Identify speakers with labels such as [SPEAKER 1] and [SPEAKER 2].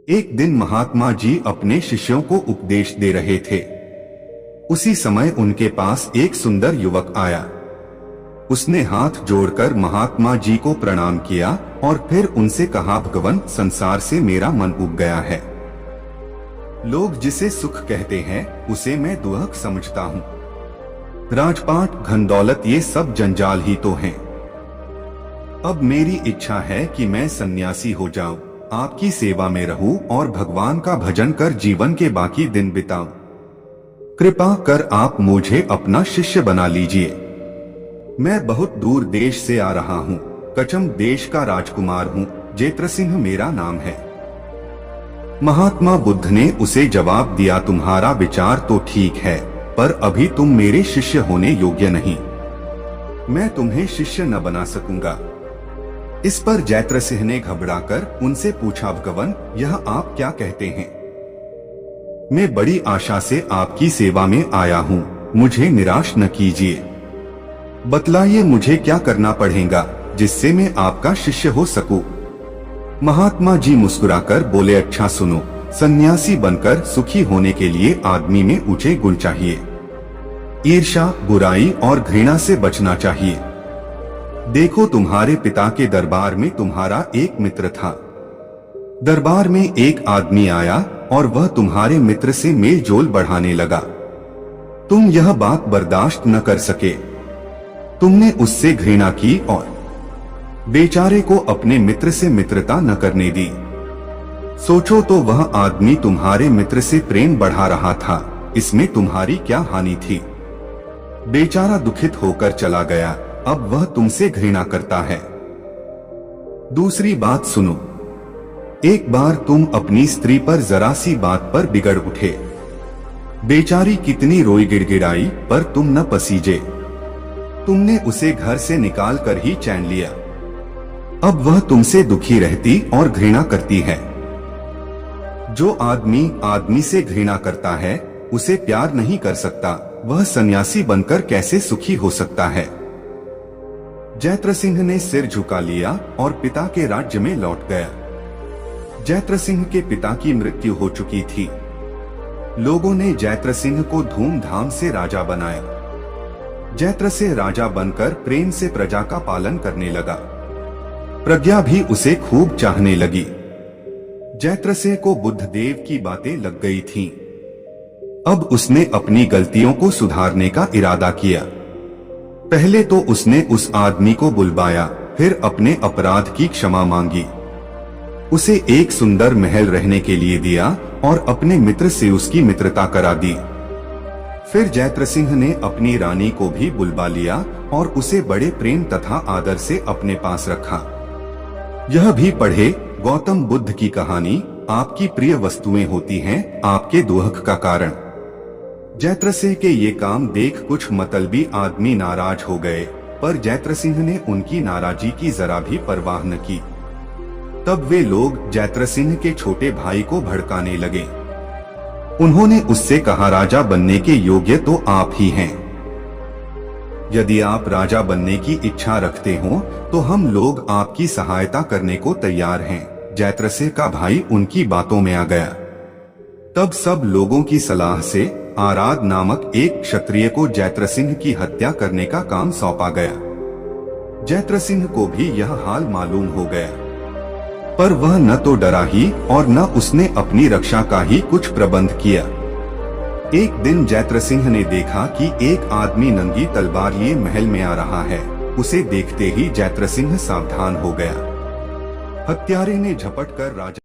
[SPEAKER 1] एक दिन महात्मा जी अपने शिष्यों को उपदेश दे रहे थे। उसी समय उनके पास एक सुंदर युवक आया। उसने हाथ जोड़कर महात्मा जी को प्रणाम किया और फिर उनसे कहा, भगवान, संसार से मेरा मन उब गया है। लोग जिसे सुख कहते हैं उसे मैं दुख समझता हूँ। राजपाट, धन दौलत, ये सब जंजाल ही तो हैं। अब मेरी इच्छा है कि मैं सन्यासी हो जाऊं, आपकी सेवा में रहूं और भगवान का भजन कर जीवन के बाकी दिन बिताऊं। कृपा कर आप मुझे अपना शिष्य बना लीजिए। मैं बहुत दूर देश से आ रहा हूँ। कचम देश का राजकुमार हूँ। जेत्रसिंह मेरा नाम है। महात्मा बुद्ध ने उसे जवाब दिया, तुम्हारा विचार तो ठीक है, पर अभी तुम मेरे शिष्य होने योग्य नहीं। मैं तुम्हें शिष्य न बना सकूंगा। इस पर जैत्रसिंह ने घबराकर उनसे पूछा, भगवान, यह आप क्या कहते हैं? मैं बड़ी आशा से आपकी सेवा में आया हूँ, मुझे निराश न कीजिए। बतलाइए मुझे क्या करना पड़ेगा जिससे मैं आपका शिष्य हो सकूं। महात्मा जी मुस्कुराकर बोले, अच्छा सुनो, सन्यासी बनकर सुखी होने के लिए आदमी में ऊंचे गुण चाहिए। ईर्ष्या, बुराई और घृणा से बचना चाहिए। देखो, तुम्हारे पिता के दरबार में तुम्हारा एक मित्र था। दरबार में एक आदमी आया और वह तुम्हारे मित्र से मेल जोल बढ़ाने लगा। तुम यह बात बर्दाश्त न कर सके। तुमने उससे घृणा की और बेचारे को अपने मित्र से मित्रता न करने दी। सोचो तो, वह आदमी तुम्हारे मित्र से प्रेम बढ़ा रहा था, इसमें तुम्हारी क्या हानि थी? बेचारा दुखित होकर चला गया, अब वह तुमसे घृणा करता है। दूसरी बात सुनो, एक बार तुम अपनी स्त्री पर जरा सी बात पर बिगड़ उठे। बेचारी कितनी रोई गिड़गिड़ाई, पर तुम न पसीजे। तुमने उसे घर से निकाल कर ही चैन लिया। अब वह तुमसे दुखी रहती और घृणा करती है। जो आदमी आदमी से घृणा करता है उसे प्यार नहीं कर सकता, वह सन्यासी बनकर कैसे सुखी हो सकता है? जैत्रसिंह ने सिर झुका लिया और पिता के राज्य में लौट गया। जैत्रसिंह के पिता की मृत्यु हो चुकी थी। लोगों ने जैत्रसिंह को धूमधाम से राजा बनाया। जैत्र से राजा बनकर प्रेम से प्रजा का पालन करने लगा। प्रज्ञा भी उसे खूब चाहने लगी। जैत्रसेन को बुद्धदेव की बातें लग गई थीं। अब उसने अपनी गलतियों को सुधारने का इरादा किया। पहले तो उसने उस आदमी को बुलवाया, फिर अपने अपराध की क्षमा मांगी। उसे एक सुंदर महल रहने के लिए दिया और अपने मित्र से उसकी मित्रता करा दी। फिर जैत्रसिंह ने अपनी रानी को भी बुलवा लिया और उसे बड़े प्रेम तथा आदर से अपने पास रखा। यह भी पढ़े, गौतम बुद्ध की कहानी, आपकी प्रिय वस्तुएं होती हैं आपके दुख का कारण। जैत्रसिंह के ये काम देख कुछ मतलबी आदमी नाराज हो गए, पर जैत्रसिंह ने उनकी नाराजगी की जरा भी परवाह न की। तब वे लोग जैत्रसिंह के छोटे भाई को भड़काने लगे। उन्होंने उससे कहा, राजा बनने के योग्य तो आप ही हैं। यदि आप राजा बनने की इच्छा रखते हो तो हम लोग आपकी सहायता करने को तैयार हैं। जैत्रसिंह का भाई उनकी बातों में आ गया। तब सब लोगों की सलाह से आराध नामक एक क्षत्रिय को जैत्रसिंह की हत्या करने का काम सौंपा गया। जैत्रसिंह को भी यह हाल मालूम हो गया, पर वह न तो डरा ही और न उसने अपनी रक्षा का ही कुछ प्रबंध किया। एक दिन जैत्रसिंह ने देखा कि एक आदमी नंगी तलवार लिए महल में आ रहा है। उसे देखते ही जैत्रसिंह सावधान हो गया। हत्यारे ने झपट कर राजा